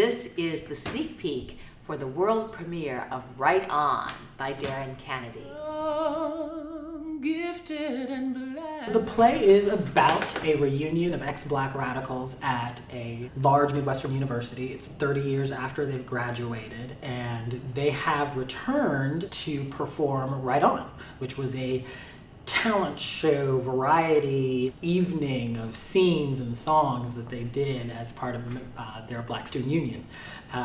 This is the sneak peek for the world premiere of Right On by Darren Canady. Gifted and blessed. The play is about a reunion of ex-Black radicals at a large Midwestern university. It's 30 years after they've graduated, and they have returned to perform Right On, which was a talent show, variety evening of scenes and songs that they did as part of their Black Student Union.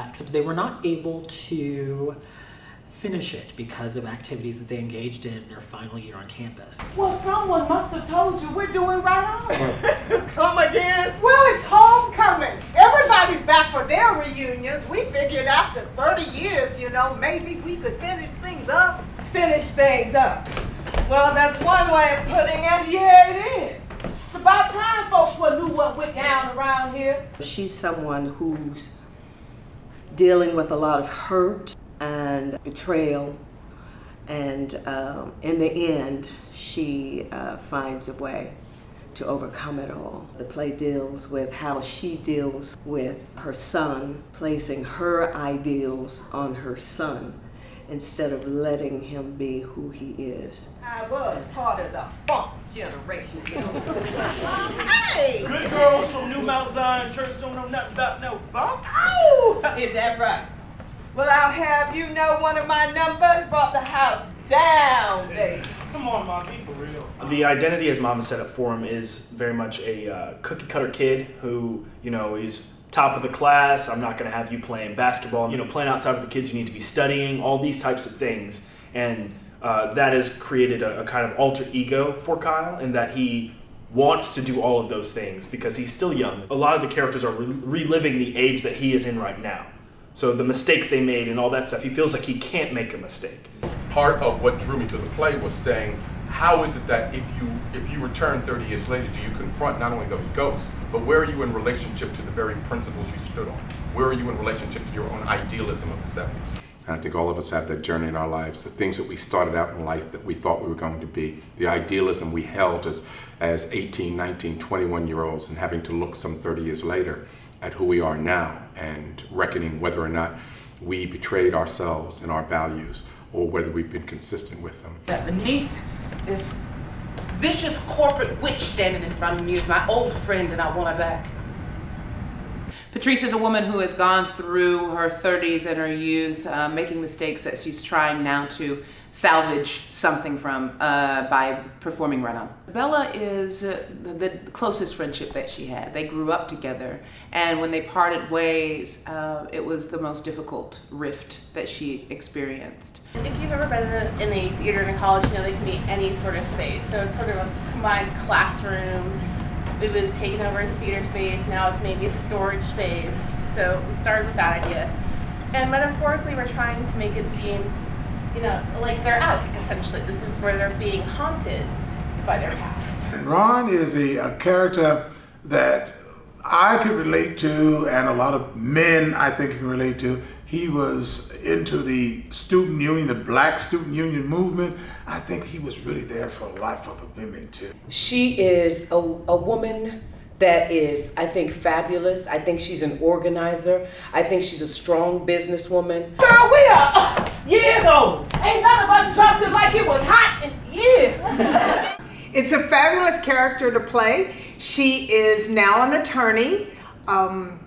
Except they were not able to finish it because of activities that they engaged in their final year on campus. Well, someone must have told you we're doing Right On. Come again? Well, it's homecoming. Everybody's back for their reunions. We figured after 30 years, maybe we could finish things up. Finish things up. Well, that's one way of putting it. Yeah, it is. It's about time folks knew what went down around here. She's someone who's dealing with a lot of hurt and betrayal, and in the end, she finds a way to overcome it all. The play deals with how she deals with her son, placing her ideals on her son instead of letting him be who he is. I was part of the funk generation. Hey! Good girls from New Mount Zion Church don't know nothing about no funk. Oh! Is that right? Well, I'll have you know one of my numbers brought the house down, baby. Come on, Mom, be for real. The identity, as Mama set up for him, is very much a cookie-cutter kid who, is top of the class. I'm not going to have you playing basketball, playing outside with the kids. You need to be studying, all these types of things. And that has created a kind of alter ego for Kyle, in that he wants to do all of those things because he's still young. A lot of the characters are reliving the age that he is in right now. So the mistakes they made and all that stuff, he feels like he can't make a mistake. Part of what drew me to the play was saying, how is it that if you return 30 years later, do you confront not only those ghosts, but where are you in relationship to the very principles you stood on? Where are you in relationship to your own idealism of the 70s? And I think all of us have that journey in our lives, the things that we started out in life that we thought we were going to be, the idealism we held as 18, 19, 21-year-olds, and having to look some 30 years later at who we are now and reckoning whether or not we betrayed ourselves and our values or whether we've been consistent with them. Beneath this vicious corporate witch standing in front of me is my old friend, and I want her back. Patrice is a woman who has gone through her 30s and her youth, making mistakes that she's trying now to salvage something from by performing Right On. Bella is the closest friendship that she had. They grew up together, and when they parted ways, it was the most difficult rift that she experienced. If you've ever been in a theater in college, they can be any sort of space. So it's sort of a combined classroom. It was taken over as theater space, now it's maybe a storage space. So we started with that idea. And metaphorically, we're trying to make it seem, like they're out, essentially. This is where they're being haunted by their past. Ron is a character that I could relate to, and a lot of men I think can relate to. He was into the student union, the Black student union movement. I think he was really there for a lot for the women too. She is a woman that is, I think, fabulous. I think she's an organizer. I think she's a strong businesswoman. Girl, we are years old. Ain't none of us jumped it like it was hot in years. It's a fabulous character to play. She is now an attorney.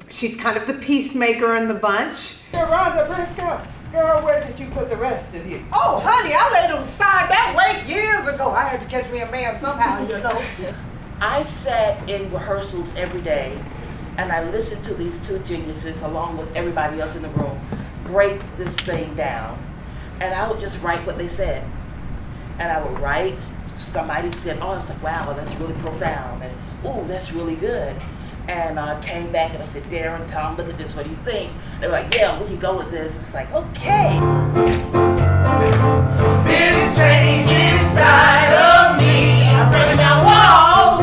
She's kind of the peacemaker in the bunch. Rhonda Briscoe, girl, where did you put the rest of you? Oh, honey, I laid it aside that way years ago. I had to catch me a man somehow, I sat in rehearsals every day, and I listened to these two geniuses, along with everybody else in the room, break this thing down. And I would just write what they said. And I would write, somebody said, oh, I was like, wow, that's really profound. And, oh, that's really good. And I came back and I said, Darren, Tom, look at this, what do you think? They were like, yeah, we can go with this. It's like, okay. This change inside of me, I'm breaking down walls.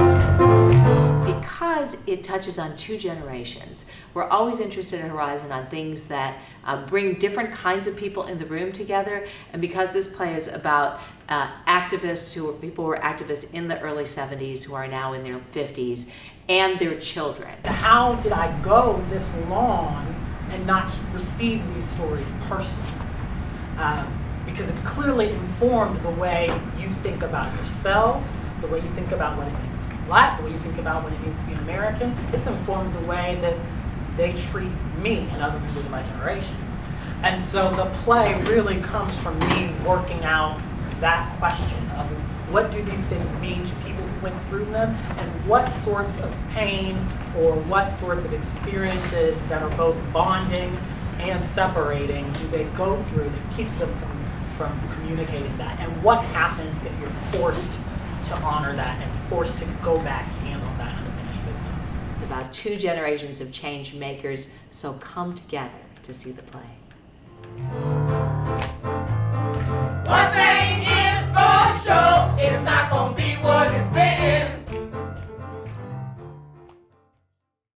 Because it touches on two generations, we're always interested in Horizon on things that bring different kinds of people in the room together. And because this play is about activists people who were activists in the early 70s who are now in their 50s, and their children. How did I go this long and not receive these stories personally. Because it's clearly informed the way you think about yourselves, the way you think about what it means to be Black, the way you think about what it means to be an American. It's informed the way that they treat me and other members of my generation. And so the play really comes from me working out that question of what do these things mean to people who went through them, and what sorts of pain or what sorts of experiences that are both bonding and separating do they go through that keeps them from communicating that, and what happens if you're forced to honor that and forced to go back and handle that unfinished business. It's about 2 generations of change makers, so come together to see the play.